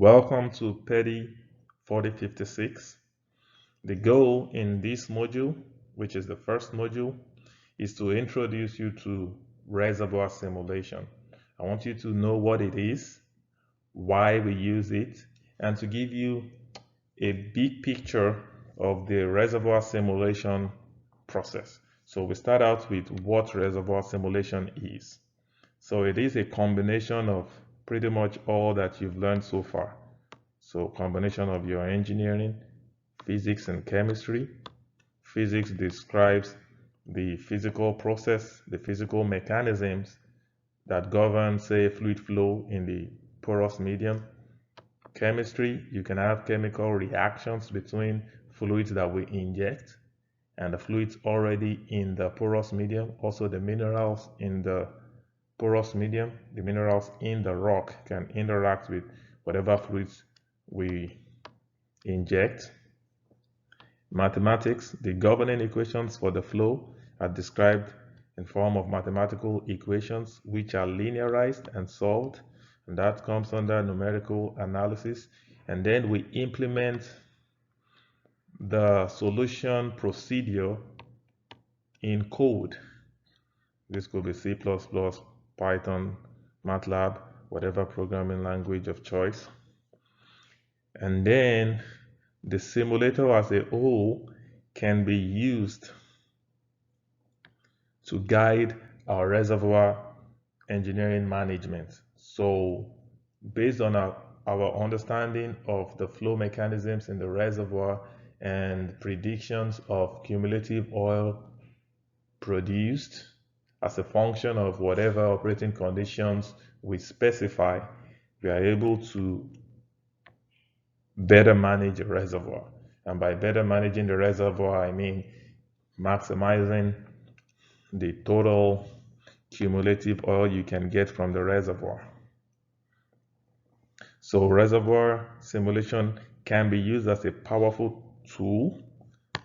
Welcome to PEDI 4056. The goal in this module, which is the first module, is to introduce you to reservoir simulation. I want you to know what it is, why we use it, and to give you a big picture of the reservoir simulation process. So we start out with what reservoir simulation is. So it is a combination of pretty much all that you've learned so far. So combination of your engineering, physics and chemistry. Physics describes the physical process, the physical mechanisms that govern, say, fluid flow in the porous medium. Chemistry, you can have chemical reactions between fluids that we inject and the fluids already in the porous medium. Also the minerals in the porous medium, the minerals in the rock can interact with whatever fluids we inject. Mathematics, the governing equations for the flow are described in form of mathematical equations which are linearized and solved, and that comes under numerical analysis. And then we implement the solution procedure in code. This could be C++, Python, MATLAB, whatever programming language of choice. And then the simulator as a whole can be used to guide our reservoir engineering management. So based on our understanding of the flow mechanisms in the reservoir and predictions of cumulative oil produced as a function of whatever operating conditions we specify, we are able to better manage a reservoir. And by better managing the reservoir, I mean maximizing the total cumulative oil you can get from the reservoir. So reservoir simulation can be used as a powerful tool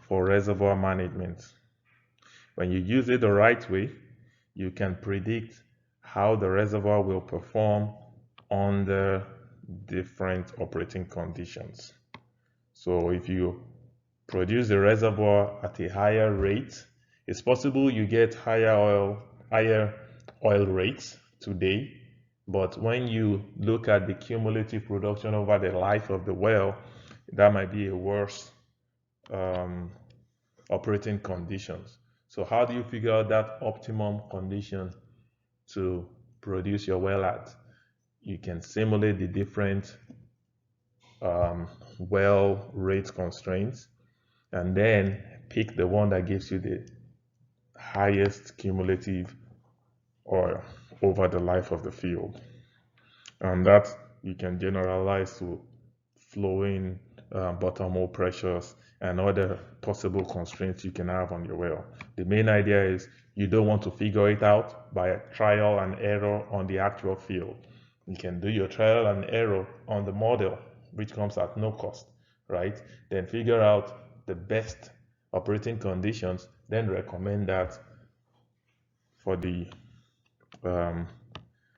for reservoir management. When you use it the right way, you can predict how the reservoir will perform under different operating conditions. So if you produce the reservoir at a higher rate, it's possible you get higher oil rates today, but when you look at the cumulative production over the life of the well, that might be a worse operating conditions. So how do you figure out that optimum condition to produce your well at? You can simulate the different well rate constraints and then pick the one that gives you the highest cumulative oil over the life of the field. And that you can generalize to flowing bottom hole pressures and other possible constraints you can have on your well. The main idea is you don't want to figure it out by trial and error on the actual field. You can do your trial and error on the model, which comes at no cost, right? Then figure out the best operating conditions, then recommend that for the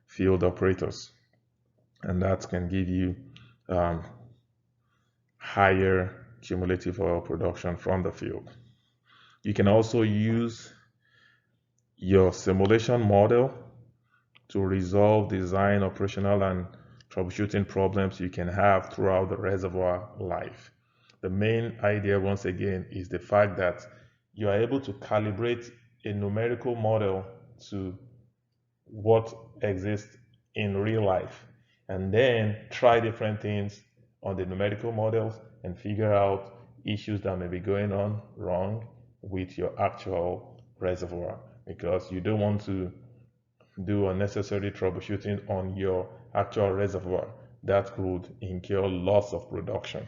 field operators. And that can give you higher cumulative oil production from the field. You can also use your simulation model to resolve design, operational, and troubleshooting problems you can have throughout the reservoir life. The main idea, once again, is the fact that you are able to calibrate a numerical model to what exists in real life, and then try different things on the numerical models and figure out issues that may be going on wrong with your actual reservoir, because you don't want to do unnecessary troubleshooting on your actual reservoir. That could incur loss of production.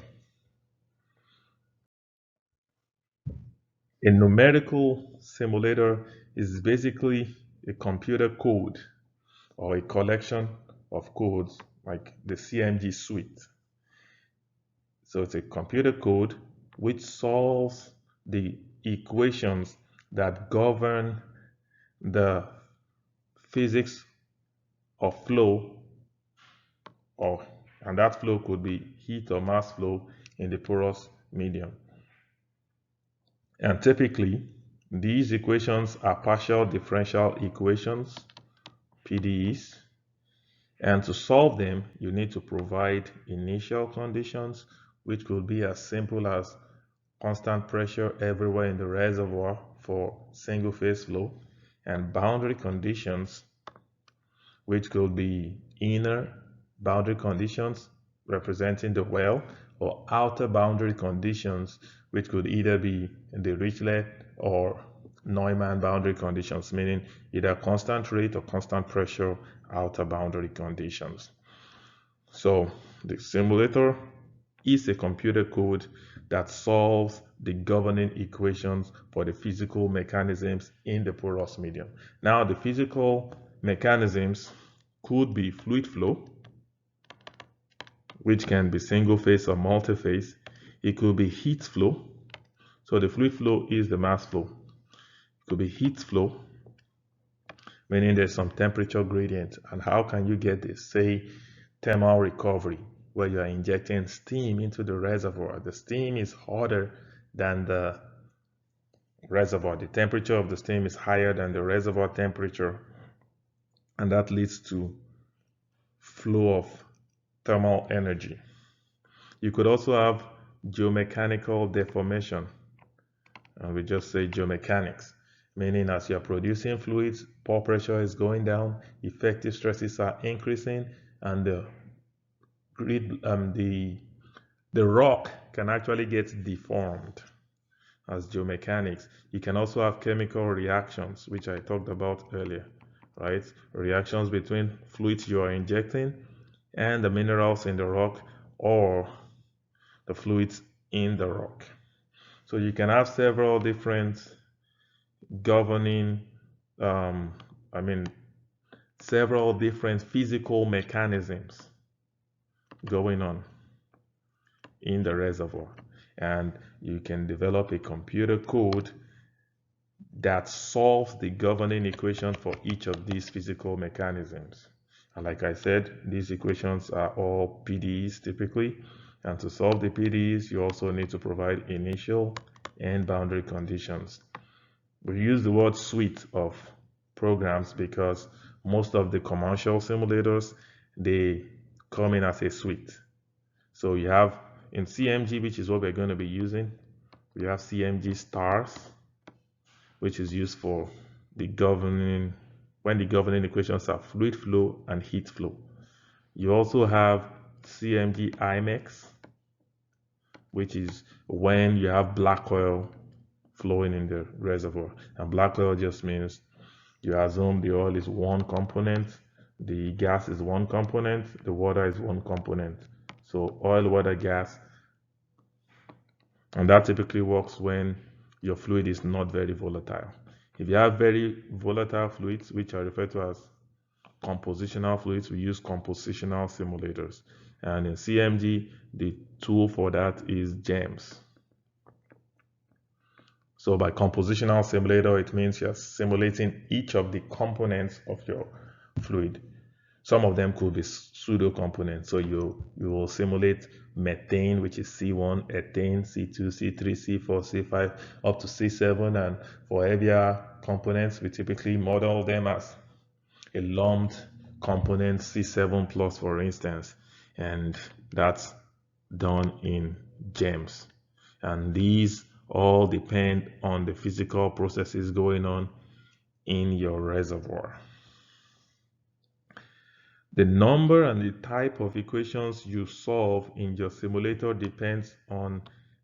A numerical simulator is basically a computer code or a collection of codes like the CMG suite. So it's a computer code which solves the equations that govern the physics of flow, or and that flow could be heat or mass flow in the porous medium. And typically, these equations are partial differential equations, PDEs, and to solve them, you need to provide initial conditions, which could be as simple as constant pressure everywhere in the reservoir for single phase flow, and boundary conditions, which could be inner boundary conditions representing the well, or outer boundary conditions, which could either be the Dirichlet or Neumann boundary conditions, meaning either constant rate or constant pressure outer boundary conditions. So the simulator is a computer code that solves the governing equations for the physical mechanisms in the porous medium. Now, the physical mechanisms could be fluid flow, which can be single phase or multi-phase. It could be heat flow. So the fluid flow is the mass flow. It could be heat flow, meaning there's some temperature gradient. And how can you get this? Say thermal recovery, where you are injecting steam into the reservoir. The steam is hotter than the reservoir. The temperature of the steam is higher than the reservoir temperature, and that leads to flow of thermal energy. You could also have geomechanical deformation, and we just say geomechanics, meaning as you're producing fluids, pore pressure is going down, effective stresses are increasing, and the rock can actually get deformed as geomechanics. You can also have chemical reactions, which I talked about earlier, right? Reactions between fluids you are injecting and the minerals in the rock, or the fluids in the rock. So you can have several different governing, several different physical mechanisms going on in the reservoir. And you can develop a computer code that solves the governing equation for each of these physical mechanisms. And like I said, these equations are all PDEs typically. And to solve the PDEs, you also need to provide initial and boundary conditions. We use the word suite of programs because most of the commercial simulators, they come in as a suite. So you have in CMG, which is what we're going to be using, we have CMG stars, which is used for the governing, when the governing equations are fluid flow and heat flow. You also have CMG IMEX, which is when you have black oil flowing in the reservoir. And black oil just means you assume the oil is one component, the gas is one component, the water is one component. So oil, water, gas. And that typically works when your fluid is not very volatile. If you have very volatile fluids, which are referred to as compositional fluids, we use compositional simulators. And in CMG, the tool for that is GEMS. So by compositional simulator, it means you're simulating each of the components of your fluid. Some of them could be pseudo components. So you will simulate methane, which is C1, ethane, C2, C3, C4, C5, up to C7. And for heavier components, we typically model them as a lumped component, C7 plus, for instance. And that's done in GEMS. And these all depend on the physical processes going on in your reservoir. The number and the type of equations you solve in your simulator depends on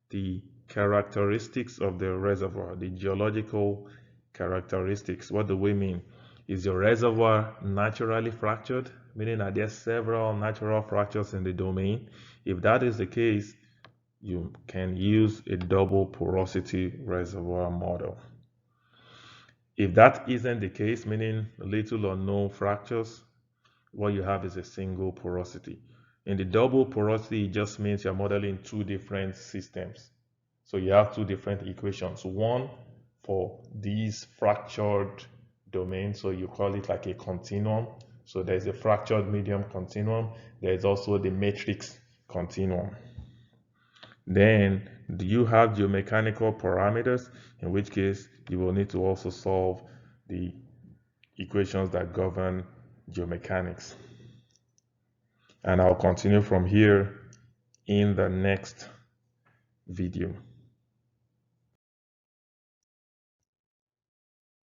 the characteristics of the reservoir, the geological characteristics. What do we mean? Is your reservoir naturally fractured? Meaning that there are several natural fractures in the domain. If that is the case, you can use a double porosity reservoir model. If that isn't the case, meaning little or no fractures, what you have is a single porosity. In the double porosity, it just means you're modeling two different systems. So you have two different equations. One for these fractured domains, so you call it like a continuum, So there's a fractured medium continuum. There's also the matrix continuum. Then do you have geomechanical parameters, in which case you will need to also solve the equations that govern geomechanics. And I'll continue from here in the next video.